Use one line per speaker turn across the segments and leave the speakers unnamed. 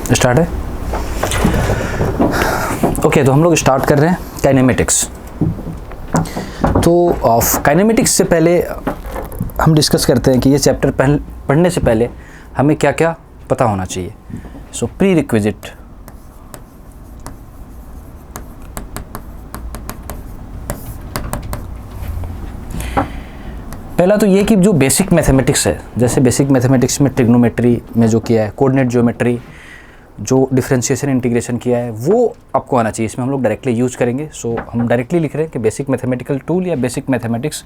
Start है। Okay, तो हम लोग स्टार्ट कर रहे हैं काइनेमेटिक्स। तो काइनेमेटिक्स से पहले हम डिस्कस करते हैं कि ये चैप्टर पढ़ने से पहले हमें क्या क्या पता होना चाहिए। सो प्री रिक्विजिट, पहला तो ये कि जो बेसिक मैथमेटिक्स है, जैसे बेसिक मैथमेटिक्स में ट्रिग्नोमेट्री में जो किया है, कोऑर्डिनेट ज्योमेट्री, जो डिफरेंशिएशन इंटीग्रेशन किया है, वो आपको आना चाहिए। इसमें हम लोग डायरेक्टली यूज़ करेंगे। सो हम डायरेक्टली लिख रहे हैं कि बेसिक मैथमेटिकल टूल या बेसिक मैथमेटिक्स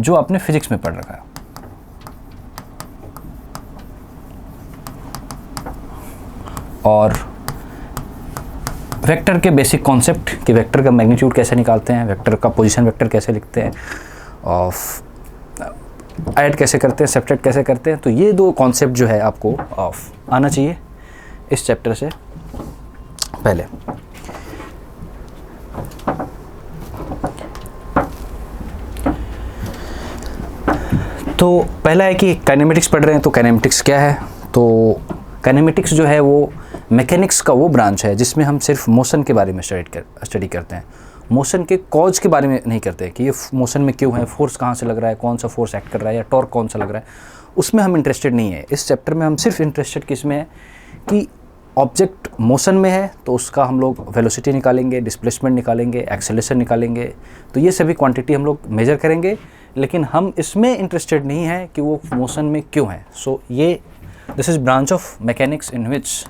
जो आपने फिजिक्स में पढ़ रखा है। और वेक्टर के बेसिक कॉन्सेप्ट कि वेक्टर का मैग्नीट्यूड कैसे निकालते हैं, वेक्टर का पोजीशन वेक्टर कैसे लिखते हैं, और ऐड कैसे करते हैं, सब्ट्रैक्ट कैसे करते हैं। तो ये दो कॉन्सेप्ट जो है आपको आना चाहिए इस चैप्टर से पहले। तो पहला है कि काइनेमेटिक्स पढ़ रहे हैं, तो काइनेमेटिक्स क्या है। तो काइनेमेटिक्स जो है वो मैकेनिक्स का वो ब्रांच है जिसमें हम सिर्फ मोशन के बारे में स्टडी करते हैं। मोशन के कॉज के बारे में नहीं करते कि ये मोशन में क्यों है, फोर्स कहाँ से लग रहा है, कौन सा फोर्स एक्ट कर रहा है, या टॉर्क कौन सा लग रहा है, उसमें हम इंटरेस्टेड नहीं है। इस चैप्टर में हम सिर्फ इंटरेस्टेड किस में है कि ऑब्जेक्ट मोशन में है तो उसका हम लोग वेलोसिटी निकालेंगे, डिस्प्लेसमेंट निकालेंगे, एक्सेलरेशन निकालेंगे। तो ये सभी क्वांटिटी हम लोग मेजर करेंगे, लेकिन हम इसमें इंटरेस्टेड नहीं है कि वो मोशन में क्यों है। सो ये this is branch of mechanics in which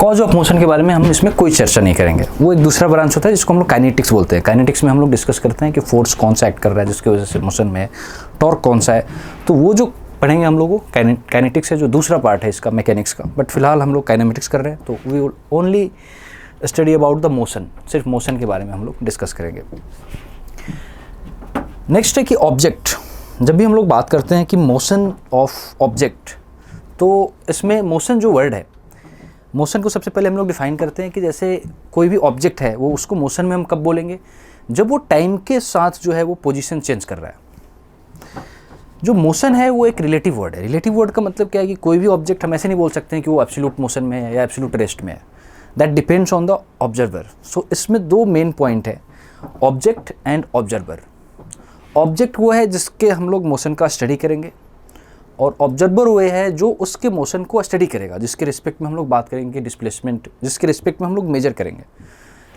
cause of motion के बारे में हम इसमें कोई चर्चा नहीं करेंगे। वो एक दूसरा ब्रांच होता है जिसको हम लोग काइनेटिक्स बोलते हैं। काइनेटिक्स में हम लोग डिस्कस करते हैं कि फोर्स कौन सा एक्ट कर रहा है जिसकी वजह से मोशन में है, टॉर्क कौन सा है। तो वो जो पढ़ेंगे हम लोगों को काइनेटिक्स है, जो दूसरा पार्ट है इसका मैकेनिक्स का। बट फिलहाल हम लोग काइनेमेटिक्स कर रहे हैं, तो we will only study about the motion, सिर्फ मोशन के बारे में हम लोग डिस्कस करेंगे। नेक्स्ट है कि ऑब्जेक्ट। जब भी हम लोग बात करते हैं कि मोशन ऑफ ऑब्जेक्ट, तो इसमें मोशन जो वर्ड है, मोशन को सबसे पहले हम लोग डिफाइन करते हैं कि जैसे कोई भी ऑब्जेक्ट है वो उसको मोशन में हम कब बोलेंगे, जब वो टाइम के साथ जो है वो पोजीशन चेंज कर रहा है। जो मोशन है वो एक रिलेटिव वर्ड है। रिलेटिव वर्ड का मतलब क्या है कि कोई भी ऑब्जेक्ट हम ऐसे नहीं बोल सकते हैं कि वो एब्सोल्यूट मोशन में है या एब्सोल्यूट रेस्ट में है। That depends on the observer. So इसमें दो मेन पॉइंट है, ऑब्जेक्ट एंड ऑब्जर्वर। ऑब्जेक्ट वो है जिसके हम लोग मोशन का स्टडी करेंगे, और ऑब्जर्वर वो है जो उसके मोशन को स्टडी करेगा, जिसके रिस्पेक्ट में हम लोग बात करेंगे डिस्प्लेसमेंट, जिसके रिस्पेक्ट में हम लोग मेजर करेंगे।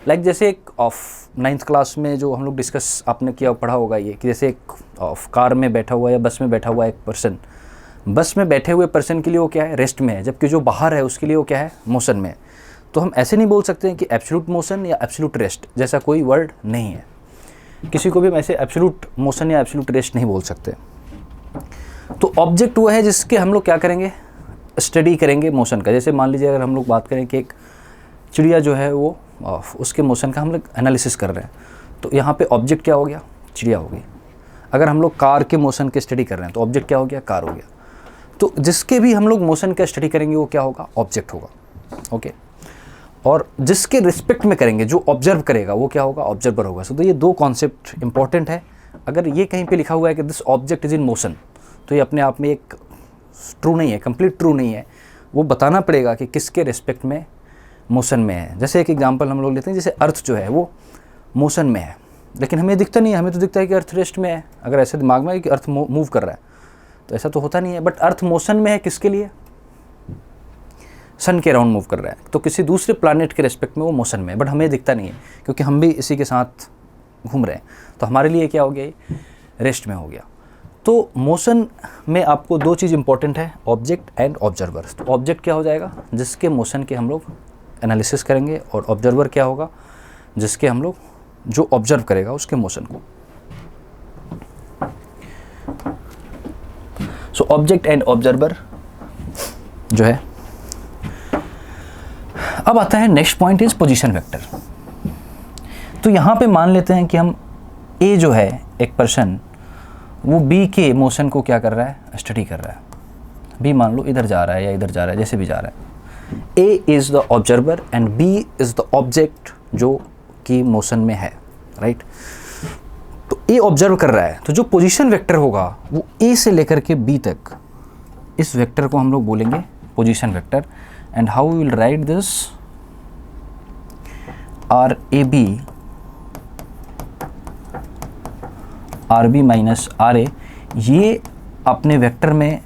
लाइक जैसे एक ऑफ 9th क्लास में जो हम लोग डिस्कस आपने किया पढ़ा होगा ये कि जैसे एक ऑफ कार में बैठा हुआ या बस में बैठा हुआ एक पर्सन, बस में बैठे हुए पर्सन के लिए वो क्या है, रेस्ट में है, जबकि जो बाहर है उसके लिए वो क्या है, मोशन में है। तो हम ऐसे नहीं बोल सकते हैं कि एब्सोल्यूट मोशन या एब्सोल्यूट रेस्ट, जैसा कोई वर्ड नहीं है। किसी को भी हम ऐसे एब्सोल्यूट मोशन या एब्सोल्यूट रेस्ट नहीं बोल सकते। तो ऑब्जेक्ट वो है जिसके हम लोग क्या करेंगे, स्टडी करेंगे मोशन का। जैसे मान लीजिए अगर हम लोग बात करें कि एक चिड़िया जो है वो उसके मोशन का हम लोग एनालिसिस कर रहे हैं, तो यहाँ पे ऑब्जेक्ट क्या हो गया, चिड़िया हो गई। अगर हम लोग कार के मोशन के स्टडी कर रहे हैं तो ऑब्जेक्ट क्या हो गया, कार हो गया। तो जिसके भी हम लोग मोशन का स्टडी करेंगे वो क्या होगा, ऑब्जेक्ट होगा। ओके, और जिसके रिस्पेक्ट में करेंगे, जो ऑब्जर्व करेगा वो क्या होगा, ऑब्जर्वर होगा। तो ये दो कॉन्सेप्ट इंपॉर्टेंट है। अगर ये कहीं पे लिखा हुआ है कि this object is in motion, तो ये अपने आप में एक ट्रू नहीं है, कंप्लीट ट्रू नहीं है। वो बताना पड़ेगा कि किसके रिस्पेक्ट में मोशन में है। जैसे एक एग्जांपल हम लोग लेते हैं, जैसे अर्थ जो है वो मोशन में है, लेकिन हमें दिखता नहीं है, हमें तो दिखता है कि अर्थ रेस्ट में है। अगर ऐसे दिमाग में है कि अर्थ मूव कर रहा है, तो ऐसा तो होता नहीं है। बट अर्थ मोशन में है किसके लिए, सन के अराउंड मूव कर रहा है, तो किसी दूसरे प्लानेट के रिस्पेक्ट में वो मोशन में है, बट हमें दिखता नहीं है क्योंकि हम भी इसी के साथ घूम रहे हैं। तो हमारे लिए क्या हो गया, रेस्ट में हो गया। तो मोशन में आपको दो चीज़ इंपॉर्टेंट है, ऑब्जेक्ट एंड ऑब्जर्वर। तो ऑब्जेक्ट क्या हो जाएगा, जिसके मोशन के हम लोग एनालिसिस करेंगे, और ऑब्जर्वर क्या होगा, जिसके हम लोग, जो ऑब्जर्व करेगा उसके मोशन को। सो ऑब्जेक्ट एंड ऑब्जर्वर जो है। अब आता है next point is position vector. तो यहाँ पे मान लेते हैं कि हम ए जो है एक पर्सन, वो बी के मोशन को क्या कर रहा है, स्टडी कर रहा है। बी मान लो इधर जा रहा है या इधर जा रहा है, जैसे भी जा रहा है। A is the observer and B is the object जो कि मोशन में है, राइट। तो ए ऑब्जर्व कर रहा है, तो जो पोजीशन वेक्टर होगा वो ए से लेकर के बी तक, इस वेक्टर को हम लोग बोलेंगे position vector. And how we will write this, R A B R B minus R A, ये आपने वेक्टर में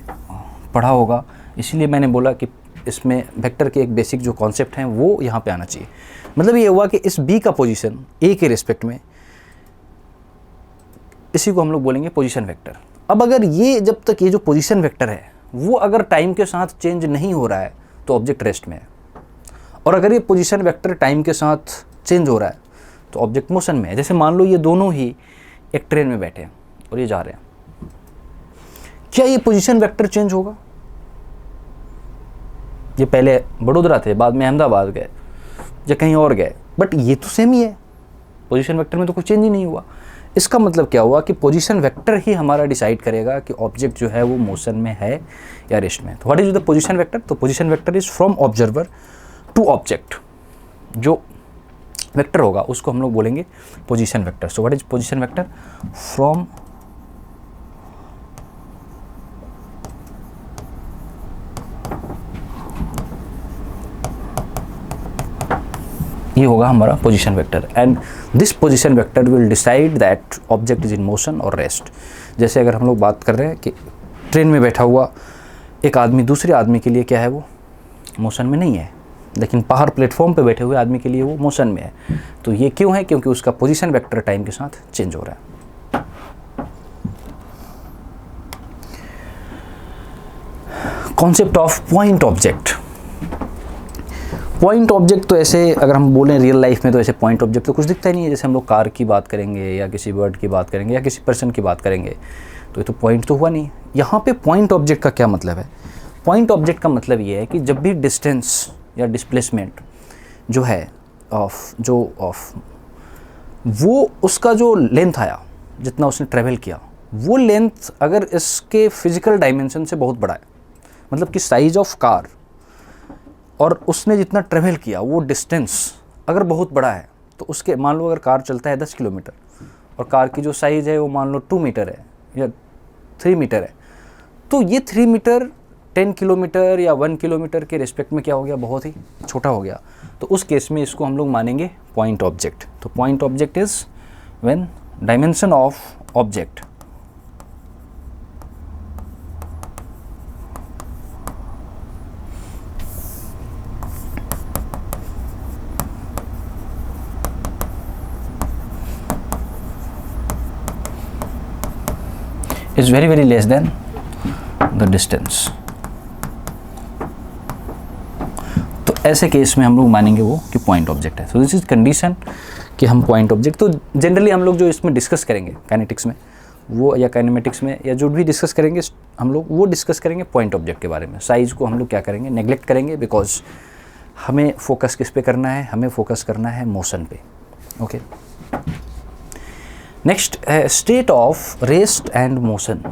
पढ़ा होगा, इसीलिए मैंने बोला कि इसमें वेक्टर के एक बेसिक जो कॉन्सेप्ट हैं वो यहाँ पे आना चाहिए। मतलब ये हुआ कि इस बी का पोजीशन ए के रिस्पेक्ट में, इसी को हम लोग बोलेंगे पोजीशन वेक्टर। अब अगर ये जब तक ये जो पोजीशन वेक्टर है वो अगर टाइम के साथ चेंज नहीं हो रहा है तो ऑब्जेक्ट रेस्ट में है, और अगर ये पोजीशन वेक्टर टाइम के साथ चेंज हो रहा है तो ऑब्जेक्ट मोशन में है। जैसे मान लो ये दोनों ही एक ट्रेन में बैठे हैं और ये जा रहे हैं, क्या ये पोजीशन वेक्टर चेंज होगा? ये पहले बड़ोदरा थे, बाद में अहमदाबाद गए या कहीं और गए, बट ये तो सेम ही है, पोजीशन वेक्टर में तो कुछ चेंज ही नहीं हुआ। इसका मतलब क्या हुआ कि पोजीशन वेक्टर ही हमारा डिसाइड करेगा कि ऑब्जेक्ट जो है वो मोशन में है या रेस्ट में। तो what is the position vector? तो position vector is from observer to object, जो वेक्टर होगा उसको हम लोग बोलेंगे position vector. So what is position vector? From ये होगा हमारा position vector, and this position vector will decide that object is in motion और रेस्ट। जैसे अगर हम लोग बात कर रहे हैं कि ट्रेन में बैठा हुआ एक आदमी दूसरे आदमी के लिए क्या है, वो मोशन में नहीं है, लेकिन बाहर प्लेटफॉर्म पे बैठे हुए आदमी के लिए वो मोशन में है। तो ये क्यों है? क्योंकि उसका पोजीशन वेक्टर टाइम के साथ चेंज हो रहा है। Concept of point object. Point object तो ऐसे अगर हम बोलें रियल लाइफ में तो ऐसे पॉइंट ऑब्जेक्ट तो कुछ दिखता ही नहीं है। जैसे हम लोग कार की बात करेंगे या किसी बर्ड की बात करेंगे या किसी पर्सन की बात करेंगे तो ये तो पॉइंट तो हुआ नहीं। यहाँ पे पॉइंट ऑब्जेक्ट का क्या मतलब है? पॉइंट ऑब्जेक्ट का मतलब ये है कि जब भी डिस्टेंस या डिस्प्लेसमेंट जो है वो उसका जो लेंथ आया, जितना उसने ट्रेवल किया, वो लेंथ अगर इसके फिजिकल डायमेंशन से बहुत बड़ा है, मतलब कि साइज ऑफ कार और उसने जितना ट्रेवल किया वो डिस्टेंस अगर बहुत बड़ा है, तो उसके मान लो अगर कार चलता है 10 किलोमीटर और कार की जो साइज़ है वो मान लो 2 मीटर है या 3 मीटर है, तो ये 3 मीटर 10 किलोमीटर या 1 किलोमीटर के रिस्पेक्ट में क्या हो गया, बहुत ही छोटा हो गया। तो उस केस में इसको हम लोग मानेंगे पॉइंट ऑब्जेक्ट। तो point object is when dimension of object is very very less than the distance। तो ऐसे केस में हम लोग मानेंगे वो कि पॉइंट ऑब्जेक्ट है। सो दिस इज कंडीशन कि हम पॉइंट ऑब्जेक्ट, तो जनरली हम लोग जो इसमें डिस्कस करेंगे काइनेटिक्स में वो या काइनेमेटिक्स में या जो भी डिस्कस करेंगे हम लोग वो डिस्कस करेंगे पॉइंट ऑब्जेक्ट के बारे में। साइज़ को हम लोग क्या करेंगे, नेग्लेक्ट करेंगे, बिकॉज हमें फोकस किस पे करना है, हमें फोकस करना है मोशन पे। ओके, नेक्स्ट है state of rest and motion.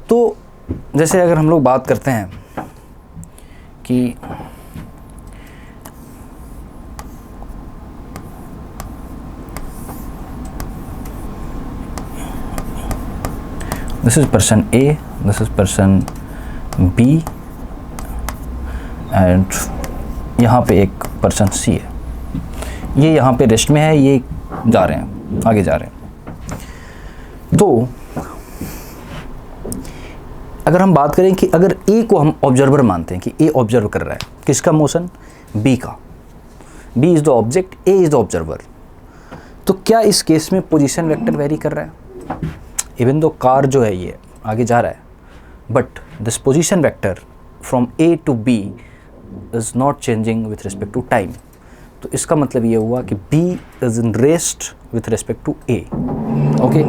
तो जैसे अगर हम लोग बात करते हैं कि this is person A, this is person B and यहाँ पे एक पर्सन सी है, ये यहाँ पे रेस्ट में है, ये जा रहे हैं, आगे जा रहे हैं। तो अगर हम बात करें कि अगर ए को हम ऑब्जर्वर मानते हैं कि ए ऑब्जर्व कर रहा है किसका मोशन, बी का, B is the object, A is the observer, तो क्या इस केस में पोजीशन वेक्टर वेरी कर रहा है? इवन दो कार जो है ये आगे जा रहा है, but this position vector from A to B is not changing with respect to time. तो इसका मतलब ये हुआ कि B is in rest with respect to A। Okay,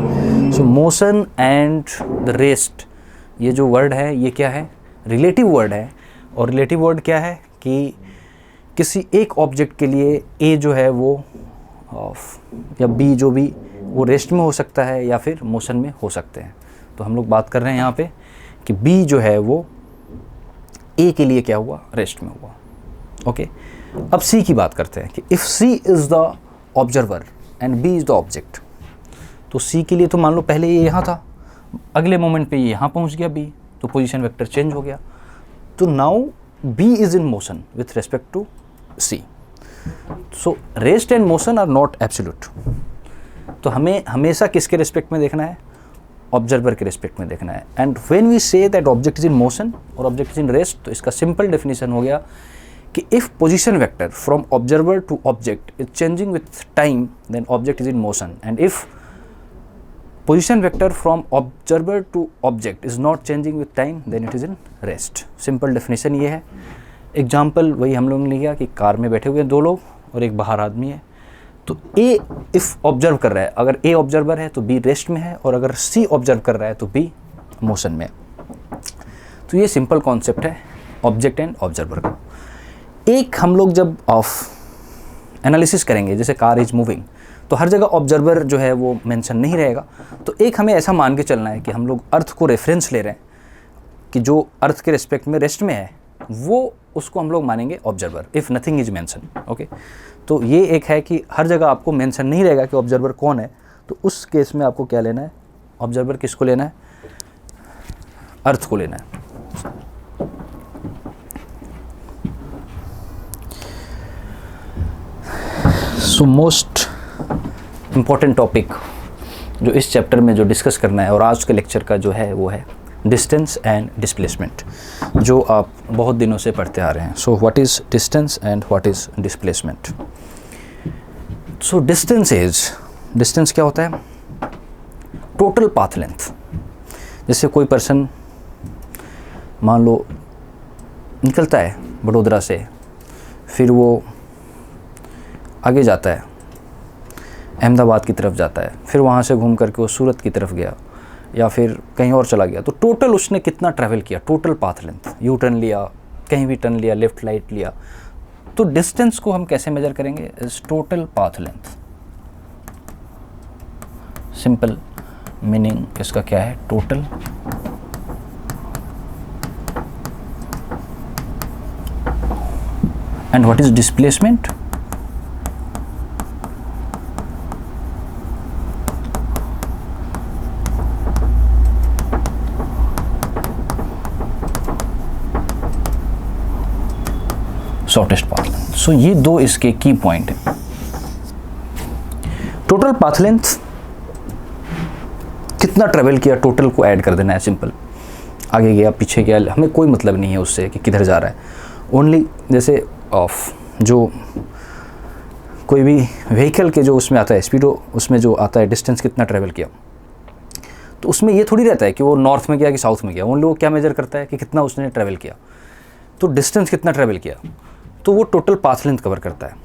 so motion and the rest ये जो वर्ड है ये क्या है, रिलेटिव वर्ड है। और रिलेटिव वर्ड क्या है कि किसी एक ऑब्जेक्ट के लिए ए जो है वो या बी जो भी वो रेस्ट में हो सकता है या फिर मोशन में हो सकते हैं। तो हम लोग बात कर रहे हैं यहाँ पे कि बी जो है वो ए के लिए क्या हुआ, रेस्ट में हुआ। ओके, अब सी की बात करते हैं कि if C is the observer and B is the object. तो सी के लिए तो मान लो पहले ये यहाँ था, अगले मोमेंट पे ये यहाँ पहुँच गया बी, तो पोजीशन वेक्टर चेंज हो गया। तो now B is in motion with respect to C. So rest and motion are not absolute. तो हमें हमेशा किसके रिस्पेक्ट में देखना है, ऑब्जर्वर के रिस्पेक्ट में देखना है। And when we say that object is in motion और ऑब्जेक्ट इज इन रेस्ट, तो इसका सिंपल डेफिनेशन हो गया कि if position vector from observer to object is changing with time then object is in motion, and if position vector from observer to object is not changing with time then it is in rest. Simple definition ये है। Example वही हम लोगों ने लिया कि car में बैठे हुए हैं 2 लोग और एक बाहर आदमी है। तो ए इफ ऑब्जर्व कर रहा है, अगर ए ऑब्जर्वर है तो बी रेस्ट में है, और अगर सी ऑब्जर्व कर रहा है तो बी मोशन में है। तो ये सिंपल कॉन्सेप्ट है ऑब्जेक्ट एंड ऑब्जर्वर का। एक हम लोग जब एनालिसिस करेंगे, जैसे कार इज मूविंग, तो हर जगह ऑब्जर्वर जो है वो मेंशन नहीं रहेगा। तो एक हमें ऐसा मान के चलना है कि हम लोग अर्थ को रेफरेंस ले रहे हैं कि जो अर्थ के रिस्पेक्ट में रेस्ट में है वो उसको हम लोग मानेंगे observer if nothing is mention. Okay, तो ये एक है कि हर जगह आपको मेंशन नहीं रहेगा कि ऑब्जर्वर कौन है, तो उस केस में आपको क्या लेना है, ऑब्जर्वर किसको लेना है, अर्थ को लेना है। सो मोस्ट इम्पॉर्टेंट टॉपिक जो इस चैप्टर में जो डिस्कस करना है और आज के लेक्चर का जो है वो है डिस्टेंस एंड डिस्प्लेसमेंट, जो आप बहुत दिनों से पढ़ते आ रहे हैं। So what is distance and what is displacement. So distance क्या होता है, टोटल पाथ लेंथ। जैसे कोई पर्सन मान लो निकलता है बड़ोदरा से, फिर वो आगे जाता है अहमदाबाद की तरफ जाता है, फिर वहाँ से घूम करके वो सूरत की तरफ गया या फिर कहीं और चला गया, तो टोटल उसने कितना ट्रैवल किया, total path length. U turn लिया, कहीं भी टर्न लिया, लेफ्ट राइट लिया। तो डिस्टेंस को हम कैसे मेजर करेंगे, is total path length. Simple meaning इसका क्या है, total and what is displacement, shortest path length. So ये 2 इसके की पॉइंट है। टोटल पाथ लेंथ कितना ट्रेवल किया, टोटल को ऐड कर देना है। सिंपल, आगे गया पीछे गया, हमें कोई मतलब नहीं है उससे कि किधर जा रहा है। ओनली जैसे जो कोई भी व्हीकल के जो उसमें आता है स्पीडो, उसमें जो आता है डिस्टेंस कितना ट्रेवल किया, तो उसमें ये थोड़ी रहता है कि वो नॉर्थ में गया कि साउथ में गया। ओनली वो क्या मेजर करता है कि कितना उसने ट्रेवल किया। तो डिस्टेंस कितना ट्रेवल किया, तो वो टोटल पाथ लेंथ कवर करता है।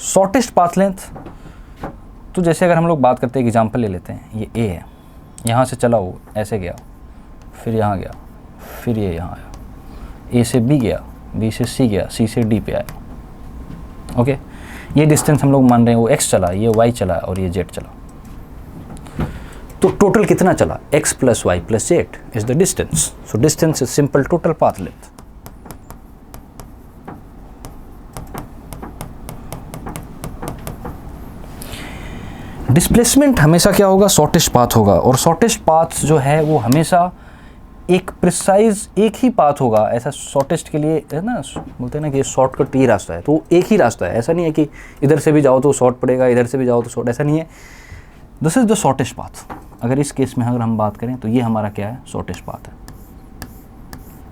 शॉर्टेस्ट पाथ लेंथ, तो जैसे अगर हम लोग बात करते हैं, एग्जांपल ले लेते हैं, ये ए है, यहाँ से चला वो ऐसे गया, फिर यहाँ गया, फिर ये यहाँ आया, ए से बी गया, बी से सी गया, सी से डी पे आया। ओके, ये डिस्टेंस हम लोग मान रहे हैं वो एक्स चला, ये वाई चला और ये जेड चला। तो टोटल कितना चला, X plus Y plus Z is the distance. So distance is simple total path length. Displacement हमेशा क्या होगा, शॉर्टेस्ट पाथ होगा। और शॉर्टेस्ट पाथ जो है वो हमेशा एक प्रिसाइज एक ही पाथ होगा। ऐसा शॉर्टेस्ट के लिए है ना, बोलते हैं ना कि शॉर्टकट ही रास्ता है, तो एक ही रास्ता है। ऐसा नहीं है कि इधर से भी जाओ तो शॉर्ट पड़ेगा, इधर से भी जाओ तो शॉर्ट, ऐसा नहीं है। This is the shortest path. अगर इस केस में अगर हम बात करें तो ये हमारा क्या है, शॉर्टेस्ट पाथ है।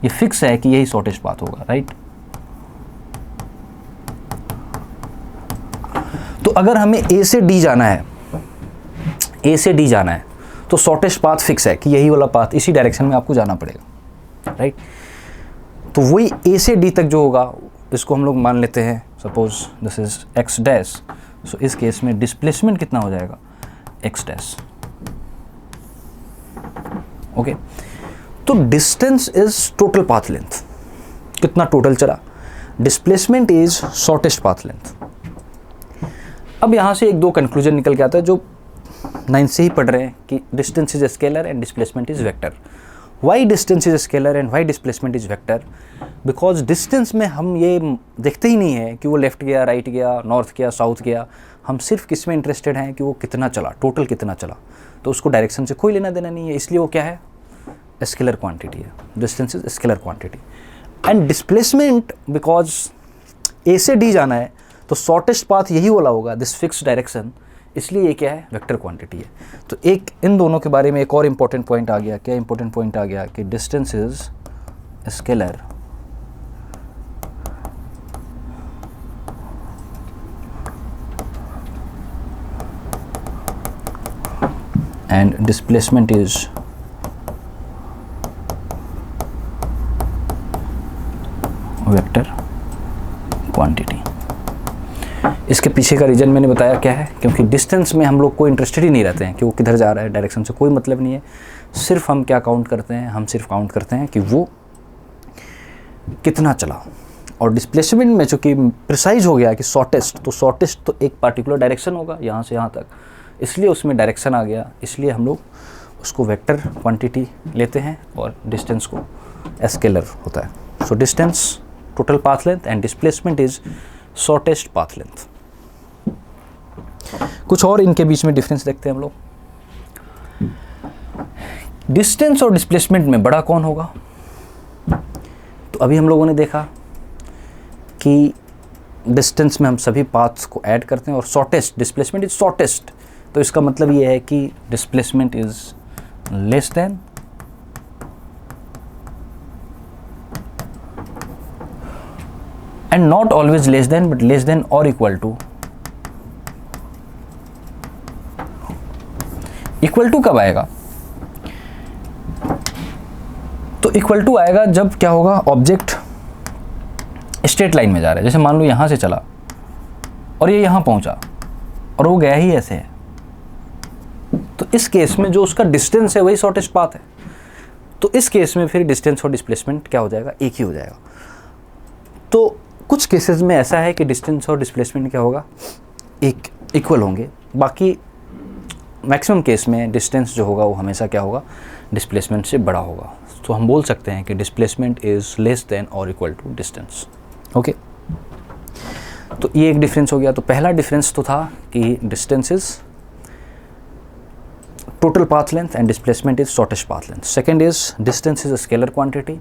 ये फिक्स है कि यही शॉर्टेस्ट पाथ होगा, राइट। तो अगर हमें ए से डी जाना है, ए से डी जाना है, तो शॉर्टेस्ट पाथ फिक्स है कि यही वाला पाथ, इसी डायरेक्शन में आपको जाना पड़ेगा, राइट। तो वही ए से डी तक जो होगा, इसको हम लोग मान लेते हैं, suppose this is X dash. So इस केस में डिस्प्लेसमेंट कितना हो जाएगा, एक्स डैश। ओके, तो distance is total path length, कितना टोटल चला, displacement is shortest path length. अब यहाँ से एक दो कंक्लूजन निकल के आता है जो 9 से ही पढ़ रहे हैं कि distance is scalar and displacement is vector. Why distance is scalar and why displacement is vector? Because distance में हम ये देखते ही नहीं है कि वो लेफ्ट गया, राइट गया, नॉर्थ गया, साउथ गया, हम सिर्फ किस में इंटरेस्टेड हैं कि वो कितना चला, टोटल कितना चला। तो उसको डायरेक्शन से कोई लेना देना नहीं है, इसलिए वो क्या है, स्केलर क्वांटिटी है। Distance is scalar quantity. And displacement, because A से डी जाना है तो शॉर्टेस्ट पाथ यही वाला होगा, दिस फिक्स डायरेक्शन, इसलिए ये क्या है, वेक्टर क्वांटिटी है। तो एक इन दोनों के बारे में एक और इंपॉर्टेंट पॉइंट आ गया। क्या इंपॉर्टेंट पॉइंट आ गया कि distance is scalar and displacement is vector quantity. इसके पीछे का रीज़न मैंने बताया क्या है, क्योंकि डिस्टेंस में हम लोग को इंटरेस्टेड ही नहीं रहते हैं कि वो किधर जा रहा है, डायरेक्शन से कोई मतलब नहीं है। सिर्फ हम क्या काउंट करते हैं, हम सिर्फ काउंट करते हैं कि वो कितना चला। और डिस्प्लेसमेंट में चूँकि प्रिसाइज हो गया कि शॉर्टेस्ट, तो शॉर्टेस्ट तो एक पार्टिकुलर डायरेक्शन होगा यहाँ से यहाँ तक, इसलिए उसमें डायरेक्शन आ गया, इसलिए हम लोग उसको वेक्टर क्वांटिटी लेते हैं और डिस्टेंस को स्केलर होता है। So distance total path length and displacement is shortest path length. कुछ और इनके बीच में डिफरेंस देखते हैं हम लोग। डिस्टेंस और डिस्प्लेसमेंट में बड़ा कौन होगा? तो अभी हम लोगों ने देखा कि डिस्टेंस में हम सभी पाथ्स को ऐड करते हैं और शॉर्टेस्ट, डिस्प्लेसमेंट इज शॉर्टेस्ट, तो इसका मतलब ये है कि displacement is less than and not always less than but less than or equal to कब आएगा? तो इक्वल टू आएगा जब क्या होगा, ऑब्जेक्ट स्ट्रेट लाइन में जा रहा है। जैसे मान लो यहां से चला और ये यहां पहुंचा और वो गया ही ऐसे है, तो इस केस में जो उसका डिस्टेंस है वही शॉर्टेस्ट पाथ है। तो इस केस में फिर डिस्टेंस और डिस्प्लेसमेंट क्या हो जाएगा, एक ही हो जाएगा। तो कुछ केसेस में ऐसा है कि डिस्टेंस और डिस्प्लेसमेंट क्या होगा, एक इक्वल होंगे। बाकी मैक्सिमम केस में डिस्टेंस जो होगा वो हमेशा क्या होगा, डिस्प्लेसमेंट से बड़ा होगा। तो हम बोल सकते हैं कि डिस्प्लेसमेंट इज लेस देन और इक्वल टू डिस्टेंस। ओके, तो ये एक डिफरेंस हो गया। तो पहला डिफरेंस तो था कि distance is total path length and displacement is shortest path length. Second is distance is a scalar quantity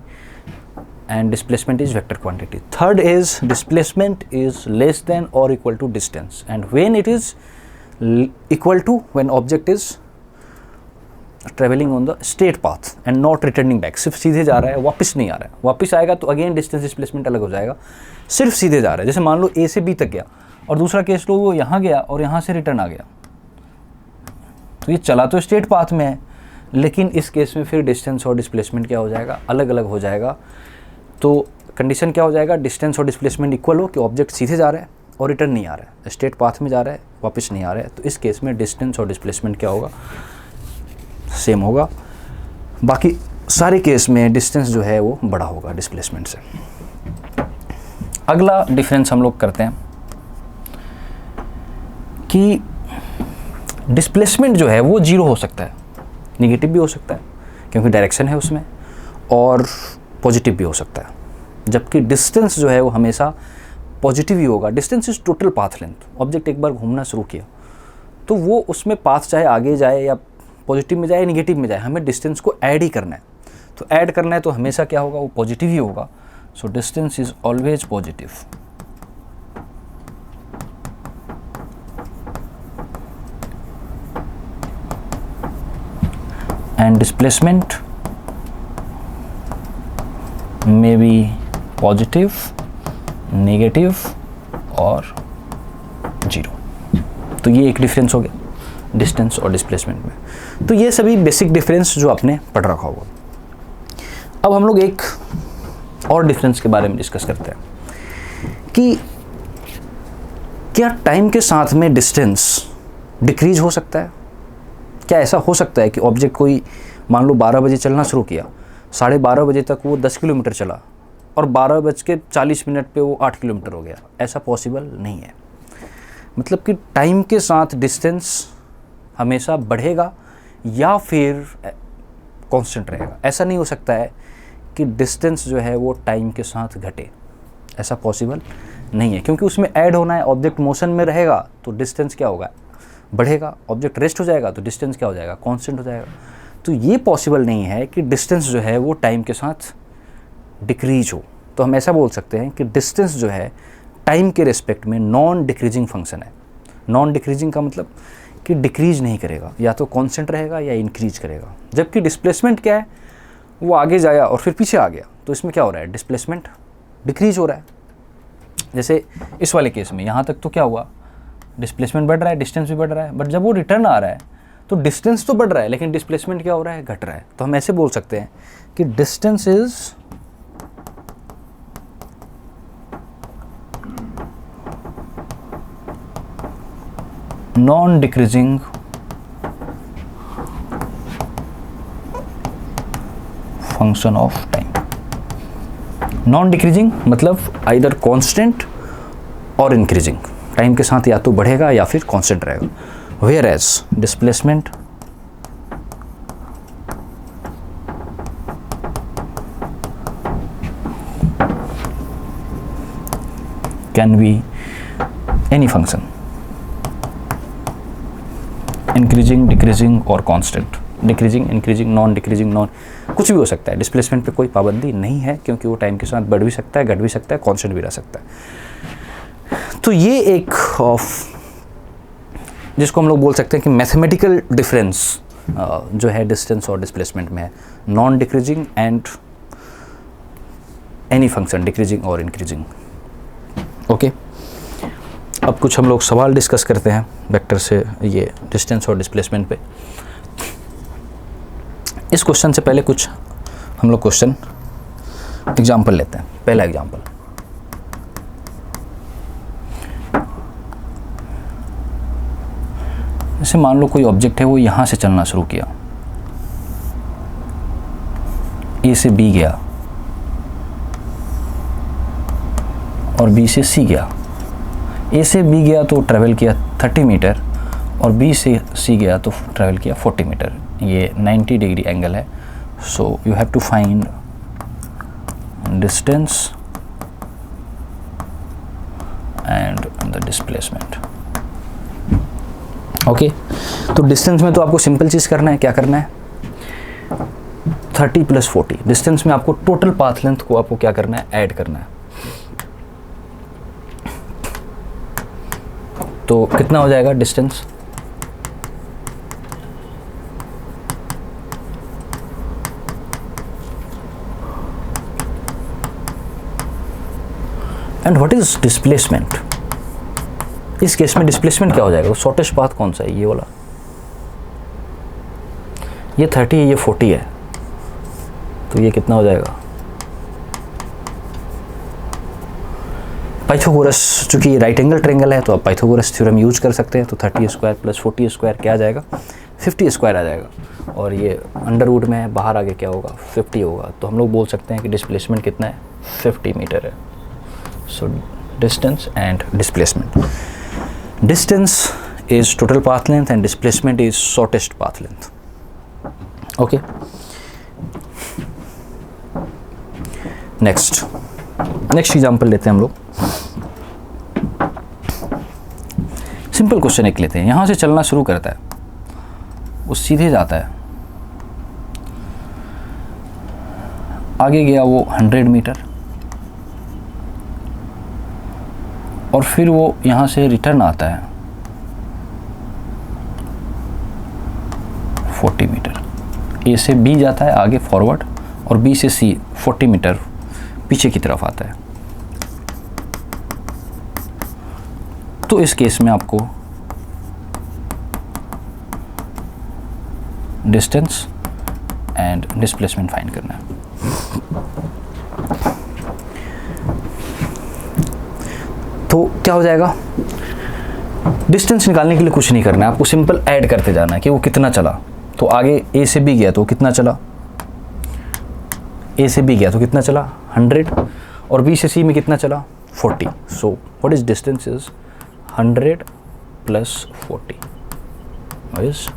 and displacement is vector quantity. Third is displacement is less than or equal to distance, and when it is equal to, when object is traveling on the straight path and not returning back, सिर्फ सीधे जा रहा है, वापस नहीं आ रहा है। वापस आएगा तो अगेन डिस्टेंस डिस्प्लेसमेंट अलग हो जाएगा। सिर्फ सीधे जा रहा है, जैसे मान लो A से B तक गया और दूसरा केस लो वो यहाँ गया और यहाँ से रिटर्न आ गया, तो ये चला तो स्ट्रेट पाथ में है, लेकिन इस केस में फिर डिस्टेंस और डिस्प्लेसमेंट क्या हो जाएगा, अलग अलग हो जाएगा। तो कंडीशन क्या हो जाएगा, डिस्टेंस और डिस्प्लेसमेंट इक्वल हो कि ऑब्जेक्ट सीधे जा रहा है और रिटर्न नहीं आ रहा है, स्ट्रेट पाथ में जा रहा है, वापस नहीं आ रहा है। तो इस केस में डिस्टेंस और डिस्प्लेसमेंट क्या होगा, सेम होगा। बाकी सारे केस में डिस्टेंस जो है वो बड़ा होगा डिस्प्लेसमेंट से। अगला डिफरेंस हम लोग करते हैं कि डिस्प्लेसमेंट जो है वो जीरो हो सकता है, निगेटिव भी हो सकता है क्योंकि डायरेक्शन है उसमें, और पॉजिटिव भी हो सकता है। जबकि डिस्टेंस जो है वो हमेशा पॉजिटिव ही होगा। Distance is total path length. Object एक बार घूमना शुरू किया तो वो उसमें पाथ चाहे आगे जाए या पॉजिटिव में जाए, निगेटिव में जाए, हमें डिस्टेंस को ऐड ही करना है। तो ऐड करना है तो हमेशा क्या होगा, वो पॉजिटिव ही होगा। सो distance is always positive. And displacement may be positive, negative और जीरो। तो ये एक डिफरेंस हो गया डिस्टेंस और डिस्प्लेसमेंट में। तो ये सभी बेसिक डिफरेंस जो आपने पढ़ रखा होगा। अब हम लोग एक और डिफरेंस के बारे में डिस्कस करते हैं कि क्या टाइम के साथ में डिस्टेंस डिक्रीज हो सकता है? क्या ऐसा हो सकता है कि ऑब्जेक्ट कोई मान लो 12 बजे चलना शुरू किया 12:30 बजे तक वो 10 किलोमीटर चला और 12:40 पे वो 8 किलोमीटर हो गया, ऐसा पॉसिबल नहीं है। मतलब कि टाइम के साथ डिस्टेंस हमेशा बढ़ेगा या फिर कांस्टेंट रहेगा। ऐसा नहीं हो सकता है कि डिस्टेंस जो है वो टाइम के साथ घटे, ऐसा पॉसिबल नहीं है, क्योंकि उसमें ऐड होना है। ऑब्जेक्ट मोशन में रहेगा तो डिस्टेंस क्या होगा, बढ़ेगा। ऑब्जेक्ट रेस्ट हो जाएगा तो डिस्टेंस क्या हो जाएगा, कांस्टेंट हो जाएगा। तो ये पॉसिबल नहीं है कि डिस्टेंस जो है वो टाइम के साथ डिक्रीज हो। तो हम ऐसा बोल सकते हैं कि डिस्टेंस जो है टाइम के रिस्पेक्ट में नॉन डिक्रीजिंग फंक्शन है। नॉन डिक्रीजिंग का मतलब कि डिक्रीज नहीं करेगा, या तो कांस्टेंट रहेगा या इंक्रीज करेगा। जबकि डिस्प्लेसमेंट क्या है, वो आगे जाया और फिर पीछे आ गया, तो इसमें क्या हो रहा है, डिस्प्लेसमेंट डिक्रीज हो रहा है। जैसे इस वाले केस में यहाँ तक तो क्या हुआ, डिस्प्लेसमेंट बढ़ रहा है, डिस्टेंस भी बढ़ रहा है, बट जब वो रिटर्न आ रहा है तो डिस्टेंस तो बढ़ रहा है लेकिन डिस्प्लेसमेंट क्या हो रहा है, घट रहा है। तो हम ऐसे बोल सकते हैं कि distance is non decreasing function of time. Non decreasing मतलब आइदर कांस्टेंट और इंक्रीजिंग, टाइम के साथ या तो बढ़ेगा या फिर कांस्टेंट रहेगा। Whereas displacement can be any function, increasing, decreasing और constant. Decreasing, increasing, non decreasing, non कुछ भी हो सकता है। डिस्प्लेसमेंट पे कोई पाबंदी नहीं है, क्योंकि वो टाइम के साथ बढ़ भी सकता है, घट भी सकता है, कांस्टेंट भी रह सकता है। तो ये एक जिसको हम लोग बोल सकते हैं कि मैथमेटिकल डिफरेंस जो है डिस्टेंस और डिस्प्लेसमेंट में है, non decreasing and any function, decreasing और इंक्रीजिंग। ओके, अब कुछ हम लोग सवाल डिस्कस करते हैं वेक्टर से ये डिस्टेंस और डिस्प्लेसमेंट पे। इस क्वेश्चन से पहले कुछ हम लोग क्वेश्चन एग्जाम्पल लेते हैं। पहला एग्जाम्पल, जैसे मान लो कोई ऑब्जेक्ट है, वो यहाँ से चलना शुरू किया, ए से बी गया और बी से सी गया। ए से बी गया तो ट्रैवल किया 30 मीटर और बी से सी गया तो ट्रैवल किया 40 मीटर। ये 90 डिग्री एंगल है। So you have to find distance and the displacement. Okay, तो डिस्टेंस में तो आपको सिंपल चीज़ करना है, क्या करना है, 30 + 40। डिस्टेंस में आपको टोटल पाथ लेंथ को आपको क्या करना है, ऐड करना है। तो कितना हो जाएगा distance, and what is displacement. इस केस में डिस्प्लेसमेंट क्या हो जाएगा, शॉर्टेस्ट पाथ कौन सा है, ये वाला। ये 30 है, ये 40 है, तो ये कितना हो जाएगा, पाइथागोरस, चूंकि राइट एंगल ट्रायंगल है तो आप पाइथागोरस थ्योरम यूज कर सकते हैं। तो 30² + 40² क्या आ जाएगा, 50² आ जाएगा। और ये अंडर रूट में है, बाहर आगे क्या होगा, 50 होगा। तो हम लोग बोल सकते हैं कि डिस्प्लेसमेंट कितना है, 50 मीटर है। So distance and displacement, distance is total path length and displacement is shortest path length. Okay, next example लेते हैं हम लोग। सिंपल क्वेश्चन एक लेते हैं। यहां से चलना शुरू करता है, वो सीधे जाता है, आगे गया वो 100 मीटर और फिर वो यहां से रिटर्न आता है 40 मीटर। ए से बी जाता है आगे फॉरवर्ड और बी से सी 40 मीटर पीछे की तरफ आता है। तो इस केस में आपको डिस्टेंस एंड डिस्प्लेसमेंट फाइंड करना है। तो क्या हो जाएगा, डिस्टेंस निकालने के लिए कुछ नहीं करना है, आपको सिंपल ऐड करते जाना है कि वो कितना चला। तो आगे ए से बी गया तो कितना चला ए से बी गया तो कितना चला 100, और बी से सी में कितना चला 40. सो what is distance is 100 plus 40 is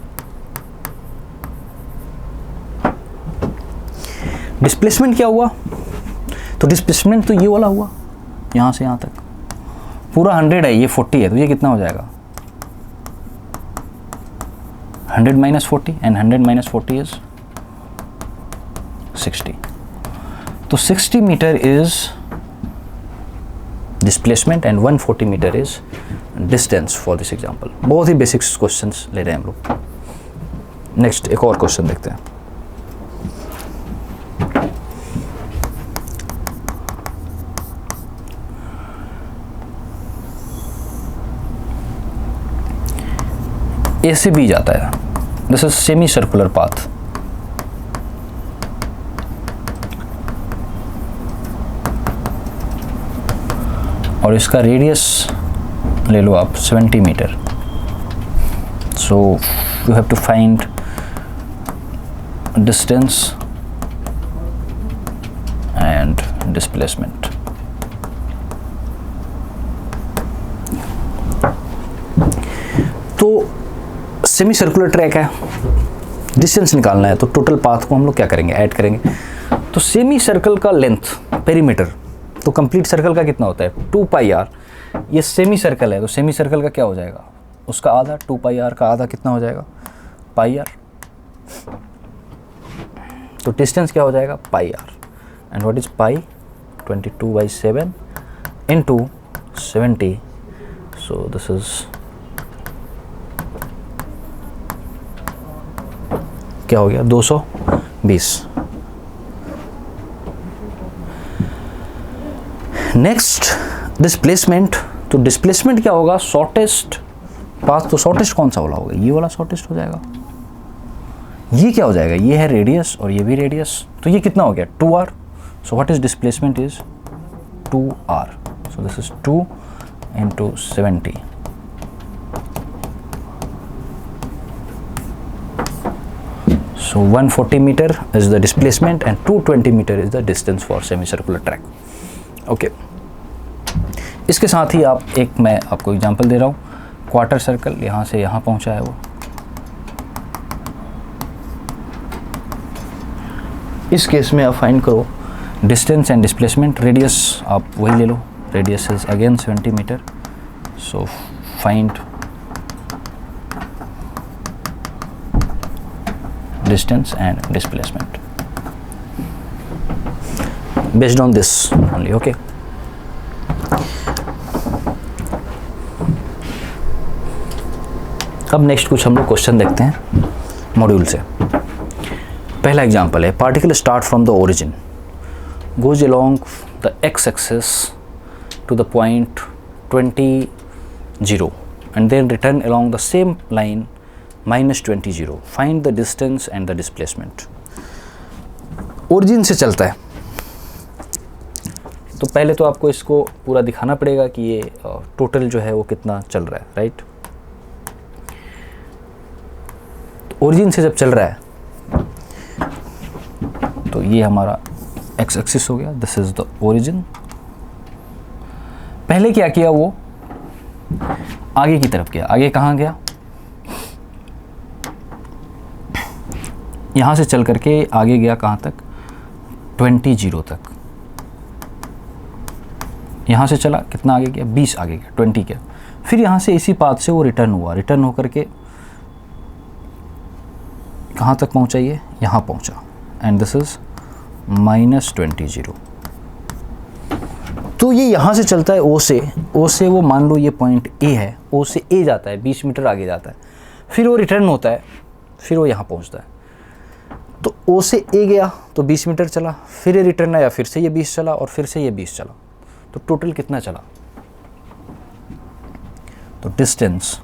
displacement. क्या हुआ? तो डिस्प्लेसमेंट तो ये वाला हुआ, यहाँ से यहाँ तक पूरा 100 है, ये 40 है, तो ये कितना हो जाएगा 100 माइनस 40, एंड 100 माइनस 40 इज 60. तो 60 metre is displacement and 140 metre is distance for this example. बहुत ही बेसिक क्वेश्चंस ले रहे हैं हम लोग. नेक्स्ट एक और क्वेश्चन देखते हैं. ए से बी जाता है, this is semi circular path. और इसका रेडियस ले लो आप 70 metre. So you have to find distance and displacement. तो सेमी सर्कुलर ट्रैक है, डिस्टेंस निकालना है, तो टोटल पाथ को हम लोग क्या करेंगे, ऐड करेंगे. तो सेमी सर्कल का लेंथ पेरीमीटर, तो कंप्लीट सर्कल का कितना होता है 2 पाई आर. ये सेमी सर्कल है, तो सेमी सर्कल का क्या हो जाएगा, उसका आधा, 2 पाई आर का आधा कितना हो जाएगा पाई आर. तो डिस्टेंस क्या हो जाएगा pi R. And what is pi 22/7 into 70. So this is क्या हो गया 220. Next displacement. तो डिस्प्लेसमेंट क्या होगा, शॉर्टेस्ट पाथ. तो शॉर्टेस्ट कौन सा वाला होगा, ये वाला शॉर्टेस्ट हो जाएगा. ये क्या हो जाएगा, ये है रेडियस और ये भी रेडियस, तो ये कितना हो गया 2r. So what is displacement is 2r. So this is 2 into 70. So 140 meter is the displacement and 220 meter is the distance for semicircular track. Okay. इसके साथ ही आप एक मैं आपको एग्जांपल दे रहा हूँ. क्वार्टर सर्कल यहाँ से यहाँ पहुँचा है वो. इस केस में आप फाइंड करो डिस्टेंस एंड डिस्प्लेसमेंट. रेडियस आप वही ले लो, radius is again 70 metre. So find distance and displacement based on this only. Okay. अब नेक्स्ट कुछ हम लोग क्वेश्चन देखते हैं मॉड्यूल से. पहला एग्जांपल है, particle start from the origin, goes along the X axis to the point 20 0 and then return along the same line -20 0. Find the distance and the displacement. Origin से चलता है, तो पहले तो आपको इसको पूरा दिखाना पड़ेगा कि ये टोटल जो है वो कितना चल रहा है, राइट. ओरिजिन से जब चल रहा है तो ये हमारा एक्स एक्सिस हो गया, दिस इज द ओरिजिन. पहले क्या किया, वो आगे की तरफ गया. आगे कहाँ गया, यहाँ से चल करके आगे गया कहाँ तक 20 0 तक. यहाँ से चला कितना आगे गया 20 आगे गया 20 गया. फिर यहाँ से इसी पाथ से वो रिटर्न हुआ, रिटर्न होकर के कहाँ तक पहुँचा, ये यहाँ पहुँचा. And this is -20 0. तो ये यहाँ से चलता है ओ से वो मान लो ये पॉइंट ए है, ओ से ए जाता है 20 मीटर आगे जाता है. फिर वो रिटर्न होता है, फिर वो यहाँ पहुँचता है. तो ओ से ए गया तो 20 मीटर चला, फिर ये रिटर्न आया, फिर से ये 20 चला और फिर से ये 20 चला. तो टोटल कितना चला, तो डिस्टेंस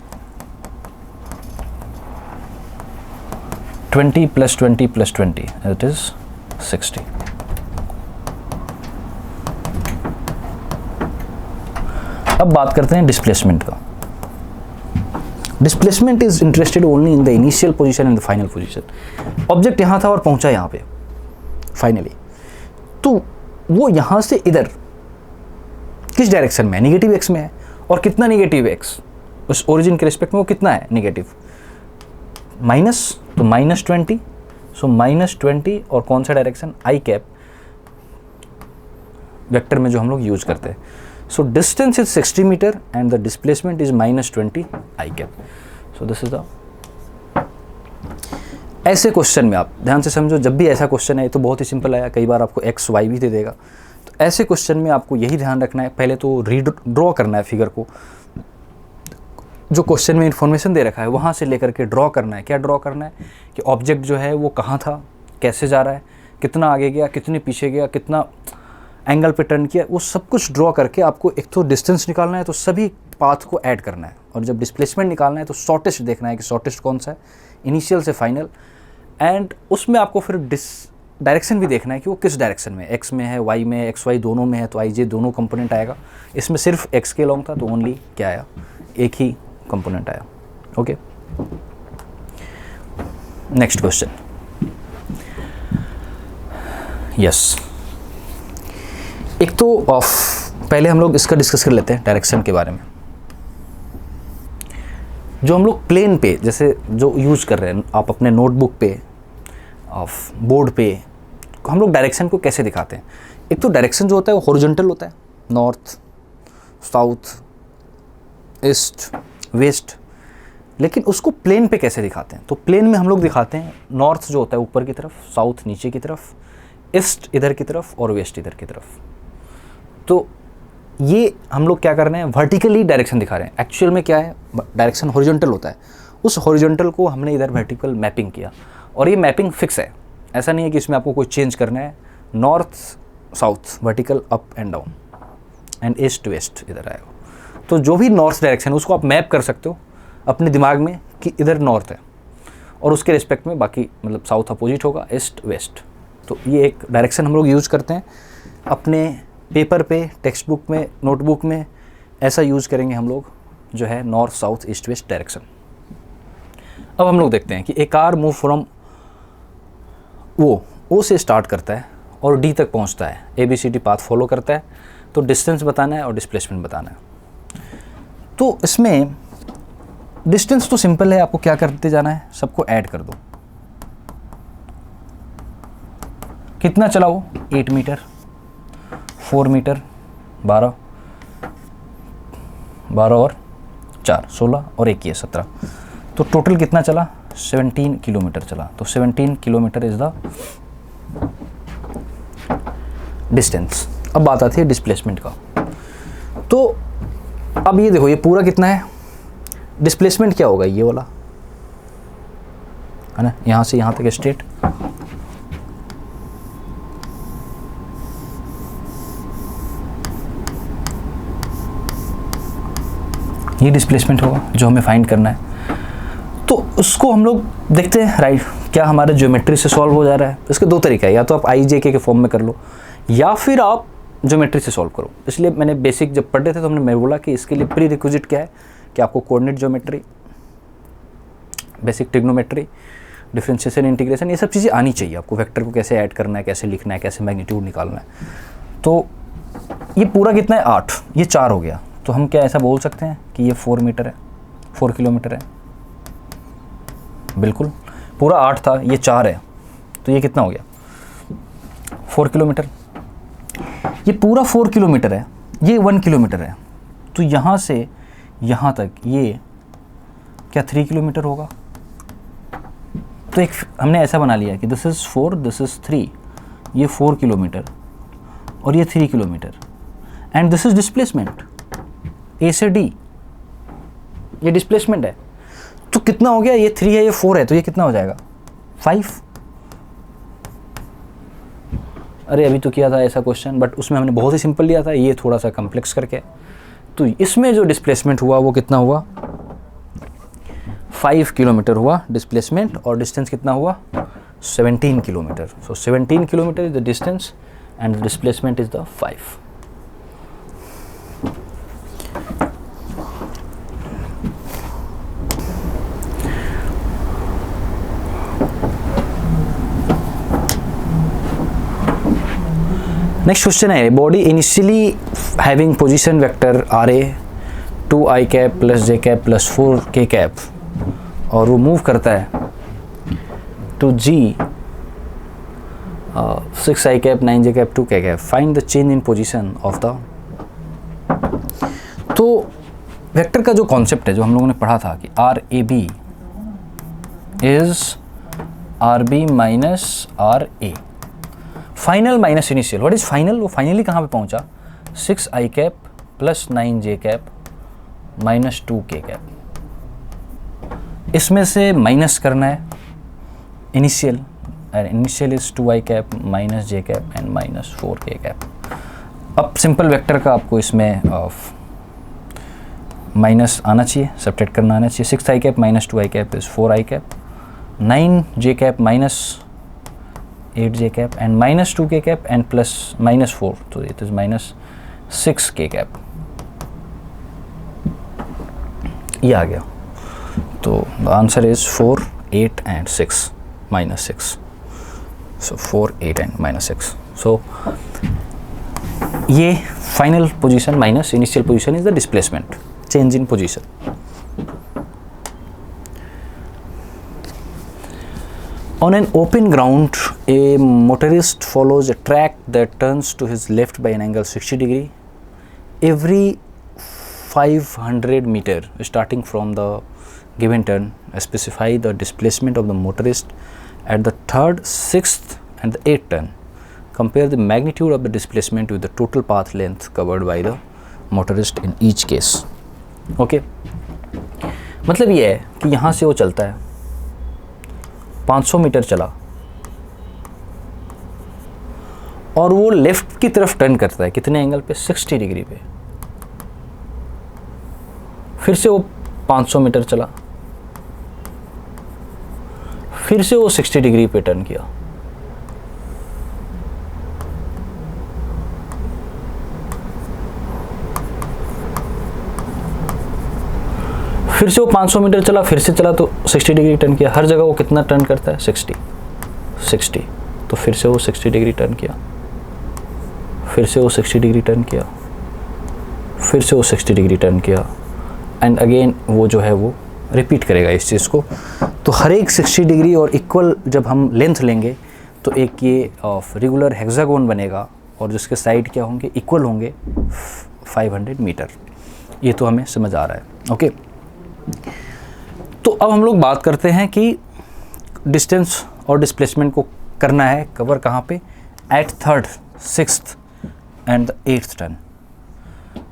20 + 20 + 20 इट इज 60. अब बात करते हैं डिस्प्लेसमेंट का. Displacement is interested only in the initial position and the final position. Object यहाँ था और पहुँचा यहाँ पे फाइनली. तो वो यहाँ से इधर किस डायरेक्शन में है, नेगेटिव एक्स में है, और कितना नेगेटिव एक्स उस ओरिजिन के रिस्पेक्ट में वो कितना है नेगेटिव, माइनस, तो -20, सो -20 और कौन सा डायरेक्शन, आई कैप वेक्टर में जो हम लोग यूज करते हैं। So distance is 60 metre and the displacement is -20 I cap. So this is the, ऐसे क्वेश्चन में आप ध्यान से समझो, जब भी ऐसा क्वेश्चन है तो बहुत ही सिंपल आया, कई बार आपको एक्स वाई भी दे देगा, तो ऐसे क्वेश्चन में आपको यही ध्यान रखना है, पहले तो ड्रॉ करना है फिगर को, जो क्वेश्चन में इंफॉर्मेशन दे रखा है वहाँ से लेकर के ड्रॉ करना है। क्या ड्रॉ करना है कि ऑब्जेक्ट जो है वो कहाँ था, कैसे जा रहा है, कितना आगे गया, कितने पीछे गया, कितना एंगल पे टर्न किया, वो सब कुछ ड्रॉ करके आपको एक तो डिस्टेंस निकालना है, तो सभी पाथ को ऐड करना है, और जब डिस्प्लेसमेंट निकालना है तो शॉर्टेस्ट देखना है कि शॉर्टेस्ट कौन सा है इनिशियल से फाइनल, एंड उसमें आपको फिर डायरेक्शन भी देखना है कि वो किस डायरेक्शन में, एक्स में है, वाई में है, एक्स वाई दोनों में है, तो आई जे दोनों कंपोनेंट आएगा। इसमें सिर्फ एक्स के लॉन्ग था तो ओनली क्या आया, एक ही कंपोनेंट आया। Okay, next question. यस, एक तो पहले हम लोग इसका डिस्कस कर लेते हैं डायरेक्शन के बारे में। जो हम लोग प्लेन पे जैसे जो यूज कर रहे हैं आप अपने नोटबुक पे, बोर्ड पे, हम लोग डायरेक्शन को कैसे दिखाते हैं। एक तो डायरेक्शन जो होता है वो हॉरिजॉन्टल होता है, नॉर्थ, साउथ, ईस्ट, वेस्ट, लेकिन उसको प्लेन पे कैसे दिखाते हैं, तो प्लेन में हम लोग दिखाते हैं नॉर्थ जो होता है ऊपर की तरफ, साउथ नीचे की तरफ, ईस्ट इधर की तरफ और वेस्ट इधर की तरफ। तो ये हम लोग क्या कर रहे हैं, वर्टिकली डायरेक्शन दिखा रहे हैं। एक्चुअल में क्या है, डायरेक्शन हॉरिजॉन्टल होता है, उस हॉरिजॉन्टल को हमने इधर वर्टिकल मैपिंग किया, और ये मैपिंग फिक्स है, ऐसा नहीं है कि इसमें आपको कोई चेंज करना है। North south vertical up and down, and east west इधर आएगा। तो जो भी नॉर्थ डायरेक्शन है उसको आप मैप कर सकते हो अपने दिमाग में कि इधर नॉर्थ है, और उसके रिस्पेक्ट में बाकी मतलब साउथ अपोजिट होगा, ईस्ट वेस्ट। तो ये एक डायरेक्शन हम लोग यूज़ करते हैं अपने पेपर पे, टेक्स्ट बुक में, नोटबुक में, ऐसा यूज़ करेंगे हम लोग जो है north south east west direction. अब हम लोग देखते हैं कि ए कार मूव फ्रॉम ओ से स्टार्ट करता है और डी तक पहुंचता है, ABCD पाथ फॉलो करता है, तो डिस्टेंस बताना है और डिस्प्लेसमेंट बताना है। तो इसमें डिस्टेंस तो सिंपल है, आपको क्या करते जाना है, सबको ऐड कर दो। कितना चला वो, 8 मीटर, 4 मीटर, 12 और 4 16 और 1 ये 17, तो टोटल कितना चला, 17 किलोमीटर चला। तो 17 किलोमीटर इज द डिस्टेंस। अब बात आती है डिस्प्लेसमेंट का। तो अब ये देखो, ये पूरा कितना है, डिस्प्लेसमेंट क्या होगा, ये वाला है ना, यहाँ से यहाँ तक स्ट्रेट, ये डिस्प्लेसमेंट होगा जो हमें फाइंड करना है। तो उसको हम लोग देखते हैं, राइट, क्या हमारा ज्योमेट्री से सॉल्व हो जा रहा है। इसके दो तरीके हैं, या तो आप IJK के फॉर्म में कर लो, या फिर आप ज्योमेट्री से सॉल्व करो। इसलिए मैंने बेसिक जब पढ़े थे तो मैं बोला कि इसके लिए प्री रिक्विजिट क्या है कि आपको coordinate geometry, basic trigonometry, differentiation, integration, ये सब चीज़ें आनी चाहिए आपको। वेक्टर को कैसे ऐड करना है, कैसे लिखना है, कैसे मैग्नीट्यूड निकालना है। तो ये पूरा कितना है, 8, ये 4 हो गया। तो हम क्या ऐसा बोल सकते हैं कि ये 4 मीटर है, 4 किलोमीटर है, बिल्कुल। पूरा 8 था, ये 4 है, तो ये कितना हो गया, 4 किलोमीटर। ये पूरा 4 किलोमीटर है, ये 1 किलोमीटर है, तो यहाँ से यहाँ तक ये क्या 3 किलोमीटर होगा। तो एक हमने ऐसा बना लिया कि दिस इज़ 4, दिस इज़ 3, ये 4 किलोमीटर और ये 3 kilometre, and this is displacement, A से D ये डिस्प्लेसमेंट है। तो कितना हो गया, ये 3 है, ये 4 है, तो ये कितना हो जाएगा, 5। अरे अभी तो किया था ऐसा क्वेश्चन, बट उसमें हमने बहुत ही सिंपल लिया था, ये थोड़ा सा कम्प्लेक्स करके। तो इसमें जो डिस्प्लेसमेंट हुआ वो कितना हुआ, 5 किलोमीटर हुआ डिस्प्लेसमेंट, और डिस्टेंस कितना हुआ, 17 kilometre. So 17 kilometre is the distance and the displacement is the 5। Next question है body initially having position vector R A 2i cap plus J cap plus 4k cap और वो move करता है to g 6i cap 9j cap 2k cap, find the change in position of the. तो vector का जो concept है जो हम लोगों ने पढ़ा था कि R A B is R B minus R A, final minus initial. What is final? वो फाइनली कहाँ पे पहुँचा? 6i cap plus 9j cap minus 2k cap. इसमें से माइनस करना है initial, and initial is 2i cap minus j cap and minus 4k cap. अब simple vector का आपको इसमें माइनस आना चाहिए, सब्ट्रैक्ट करना आना चाहिए। 6i cap minus 2i cap is 4i cap, 9j cap minus 8j cap and minus 2k cap and plus minus 4, तो it is minus 6k cap. ये आ गया। तो the answer is 4, 8 and 6 minus 6। So 4, 8 and minus 6। सो ये final position minus initial position is the displacement, change in position. On an open ground, a motorist follows a track that turns to his left by an angle 60 degree. Every 500 meter starting from the given turn, specify the displacement of the motorist at the 3rd, 6th and the 8th turn. Compare the magnitude of the displacement with the total path length covered by the motorist in each case. Okay मतलब ये है कि यहाँ से वो चलता है 500 metre चला और वो लेफ्ट की तरफ टर्न करता है कितने एंगल पे? 60 डिग्री पे। फिर से वो 500 मीटर चला, फिर से वो 60 डिग्री पे टर्न किया, फिर से वो 500 मीटर चला, फिर से चला तो 60 डिग्री टर्न किया। हर जगह वो कितना टर्न करता है? 60। तो फिर से वो 60 डिग्री टर्न किया, फिर से वो 60 डिग्री टर्न किया, फिर से वो 60 डिग्री टर्न किया एंड अगेन वो जो है वो रिपीट करेगा इस चीज़ को। तो हर एक 60 डिग्री और इक्वल जब हम लेंथ लेंगे तो एक ये रेगुलर हेक्सागोन बनेगा और जिसके साइड क्या होंगे? इक्वल होंगे 500 मीटर। ये तो हमें समझ आ रहा है। ओके तो अब हम लोग बात करते हैं कि डिस्टेंस और डिस्प्लेसमेंट को करना है कवर कहाँ पे? At 3rd, 6th and the 8th turn.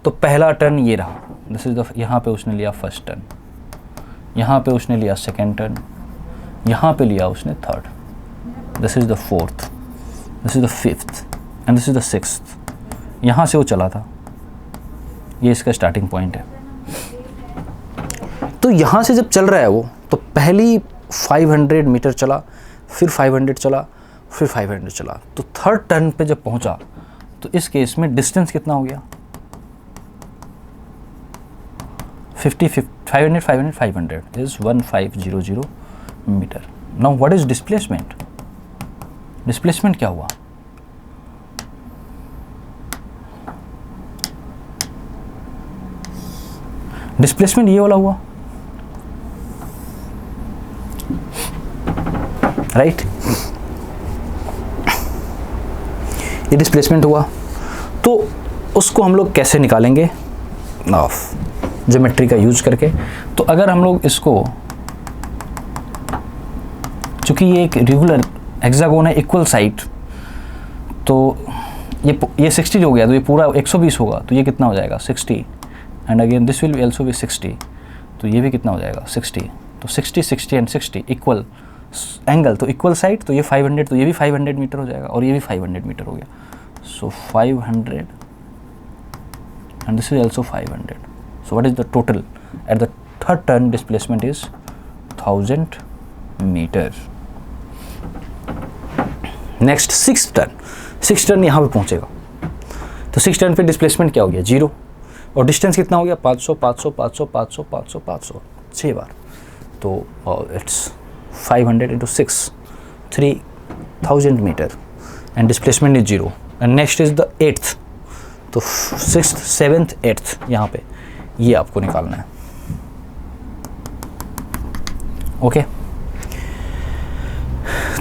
तो पहला टर्न ये रहा, दिस इज द, यहाँ पे उसने लिया फर्स्ट टर्न, यहाँ पे उसने लिया सेकेंड टर्न, यहाँ पे लिया उसने third, this is the 4th, this is the 5th and this is the 6th। यहाँ से वो चला था, ये इसका स्टार्टिंग पॉइंट है। तो यहाँ से जब चल रहा है वो, तो पहली 500 मीटर चला, फिर 500 चला, फिर 500 चला, तो थर्ड टर्न पे जब पहुँचा तो इस केस में डिस्टेंस कितना हो गया? 500 500 is 1500 metre. Now what is displacement? Displacement क्या हुआ? डिस्प्लेसमेंट ये वाला हुआ, राइट? ये डिस्प्लेसमेंट हुआ। तो उसको हम लोग कैसे निकालेंगे? ज्योमेट्री का यूज करके। तो अगर हम लोग इसको, चूंकि ये एक रेगुलर हेक्सागोन है इक्वल साइड, तो ये 60 हो गया, तो ये पूरा 120 होगा, तो ये कितना हो जाएगा? 60 and again this will be also be 60, तो ये भी कितना हो जाएगा? 60। तो 60, 60 एंड 60 इक्वल एंगल, तो इक्वल साइड, तो ये 500, तो ये भी 500 मीटर हो जाएगा और ये भी 500 मीटर हो गया। So 500 and this is also 500। So what is the total at the third turn? Displacement is 1000 metre. Next 6th turn, 6th turn यहाँ पे पहुँचेगा, तो 6th टर्न पे डिस्प्लेसमेंट क्या हो गया? 0। और डिस्टेंस कितना हो गया? 500 500 500 500 500 500 6 बार, तो it's 500 into 6, 3000 metre and displacement is 0। Next is the 8th, तो 6th 7th 8th यहाँ पे ये आपको निकालना है। ओके,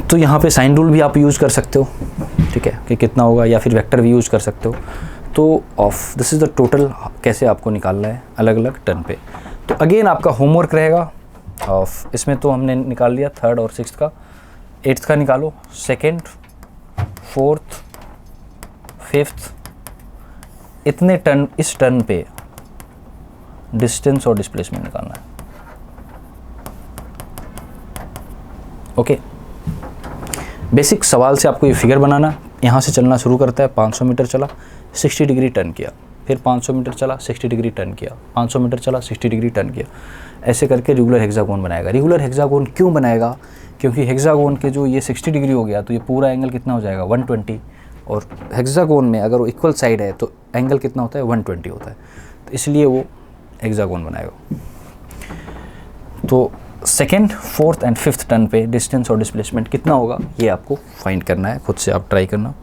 तो यहाँ पे साइन रूल भी आप यूज़ कर सकते हो, ठीक है, कि कितना होगा, या फिर वेक्टर भी यूज़ कर सकते हो। तो of this is the total कैसे आपको निकालना है अलग अलग टर्न पे। तो अगेन आपका होमवर्क रहेगा ऑफ, इसमें तो हमने निकाल लिया 3rd और 6th का, 8th का निकालो, 2nd 4th 5th, इतने टर्न, इस टर्न पे डिस्टेंस और डिस्प्लेसमेंट निकालना है। ओके, बेसिक सवाल से आपको ये फिगर बनाना, यहाँ से चलना शुरू करता है, 500 मीटर चला 60 डिग्री टर्न किया, फिर 500 मीटर चला 60 डिग्री टर्न किया, 500 मीटर चला 60 डिग्री टर्न किया, ऐसे करके रेगुलर हेक्सागोन बनाएगा। रेगुलर हेक्सागोन क्यों बनाएगा? क्योंकि हेक्सागोन के जो ये 60 डिग्री हो गया तो ये पूरा एंगल कितना हो जाएगा 120, और हेक्सागोन में अगर वो इक्वल साइड है तो एंगल कितना होता है 120 होता है, तो इसलिए वो हेक्सागोन बनाएगा। तो 2nd 4th and 5th turn पे डिस्टेंस और डिस्प्लेसमेंट कितना होगा ये आपको फाइंड करना है, खुद से आप ट्राई करना।